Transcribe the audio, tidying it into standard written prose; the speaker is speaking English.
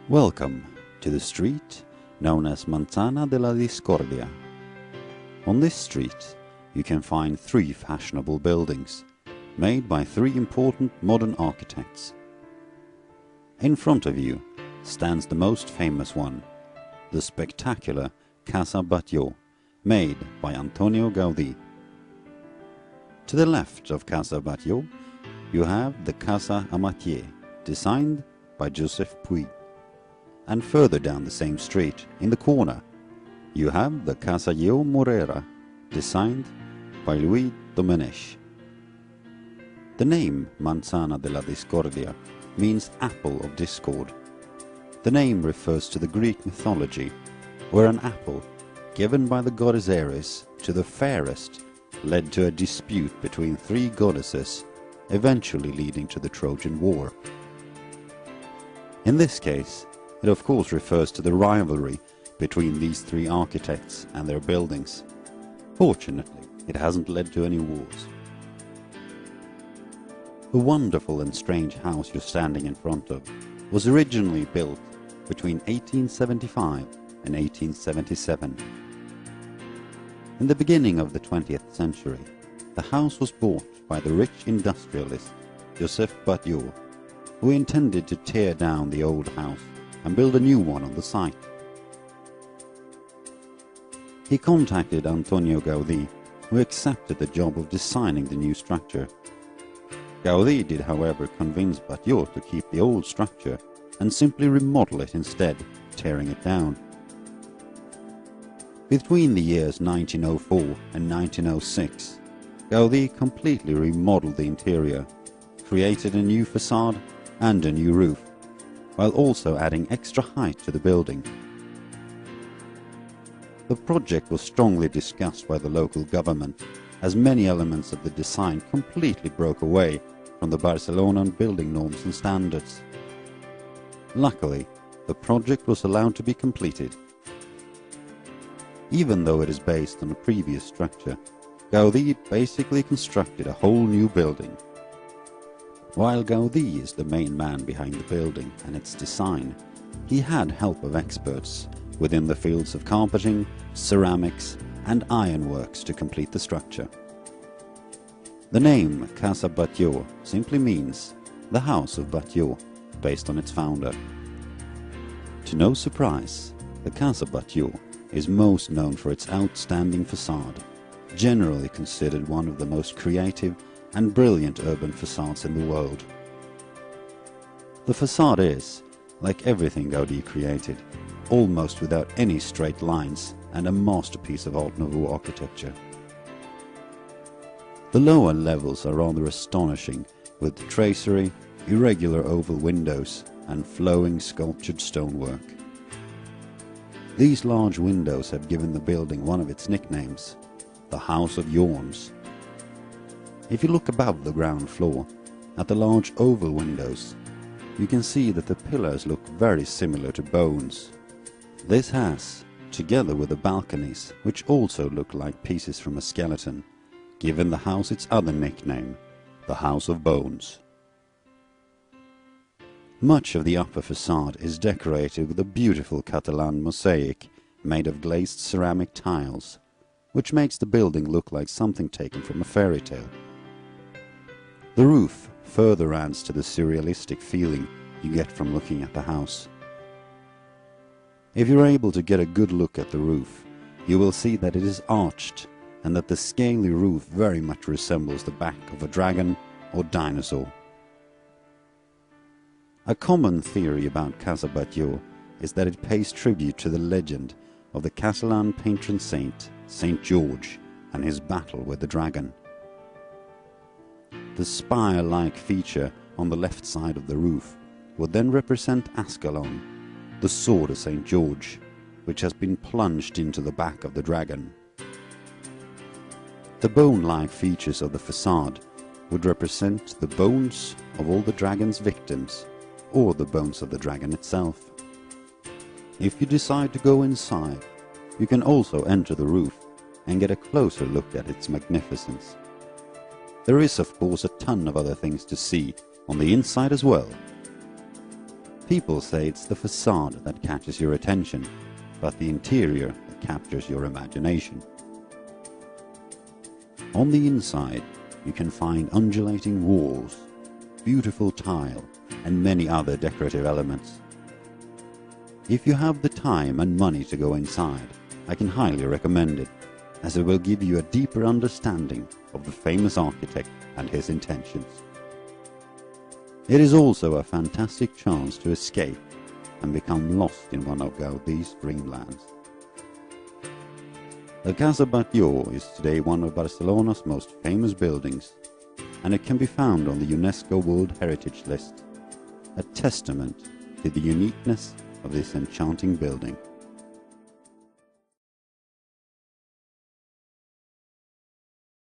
Welcome to the street known as Manzana de la Discordia. On this street you can find three fashionable buildings made by three important modern architects. In front of you stands the most famous one, the spectacular Casa Batllo, made by Antonio Gaudí. To the left of Casa Batllo you have the Casa Batllo, designed by Joseph Puig. And further down the same street, in the corner, you have the Casa Morera, designed by Louis Domenech. The name Manzana de la Discordia means apple of discord. The name refers to the Greek mythology, where an apple given by the goddess Eris to the fairest led to a dispute between three goddesses, eventually leading to the Trojan War. In this case, it of course refers to the rivalry between these three architects and their buildings. Fortunately, it hasn't led to any wars. The wonderful and strange house you're standing in front of was originally built between 1875 and 1877. In the beginning of the 20th century, the house was bought by the rich industrialist Joseph Batllo, who intended to tear down the old house and build a new one on the site. He contacted Antonio Gaudí, who accepted the job of designing the new structure. Gaudí did, however, convince Batllo to keep the old structure and simply remodel it instead, tearing it down. Between the years 1904 and 1906, Gaudí completely remodeled the interior, created a new facade and a new roof, while also adding extra height to the building. The project was strongly discussed by the local government, as many elements of the design completely broke away from the Barcelonan building norms and standards. Luckily, the project was allowed to be completed. Even though it is based on a previous structure, Gaudí basically constructed a whole new building. While Gaudí is the main man behind the building and its design, he had help of experts within the fields of carpeting, ceramics and ironworks to complete the structure. The name Casa Batllo simply means the House of Batllo, based on its founder. To no surprise, the Casa Batllo is most known for its outstanding facade, generally considered one of the most creative and brilliant urban facades in the world. The facade is, like everything Gaudí created, almost without any straight lines and a masterpiece of Art Nouveau architecture. The lower levels are rather astonishing, with tracery, irregular oval windows and flowing sculptured stonework. These large windows have given the building one of its nicknames, the House of Yawns. If you look above the ground floor, at the large oval windows, you can see that the pillars look very similar to bones. This has, together with the balconies, which also look like pieces from a skeleton, given the house its other nickname, the House of Bones. Much of the upper facade is decorated with a beautiful Catalan mosaic made of glazed ceramic tiles, which makes the building look like something taken from a fairy tale. The roof further adds to the surrealistic feeling you get from looking at the house. If you're able to get a good look at the roof, you will see that it is arched and that the scaly roof very much resembles the back of a dragon or dinosaur. A common theory about Casa Batllo is that it pays tribute to the legend of the Catalan patron saint, Saint George, and his battle with the dragon. The spire-like feature on the left side of the roof would then represent Ascalon, the sword of St. George, which has been plunged into the back of the dragon. The bone-like features of the facade would represent the bones of all the dragon's victims, or the bones of the dragon itself. If you decide to go inside, you can also enter the roof and get a closer look at its magnificence. There is of course a ton of other things to see on the inside as well. People say it's the facade that catches your attention, but the interior that captures your imagination. On the inside, you can find undulating walls, beautiful tile, and many other decorative elements. If you have the time and money to go inside, I can highly recommend it, as it will give you a deeper understanding of the famous architect and his intentions. It is also a fantastic chance to escape and become lost in one of Gaudi's dreamlands. The Casa Batllo is today one of Barcelona's most famous buildings, and it can be found on the UNESCO World Heritage List, a testament to the uniqueness of this enchanting building.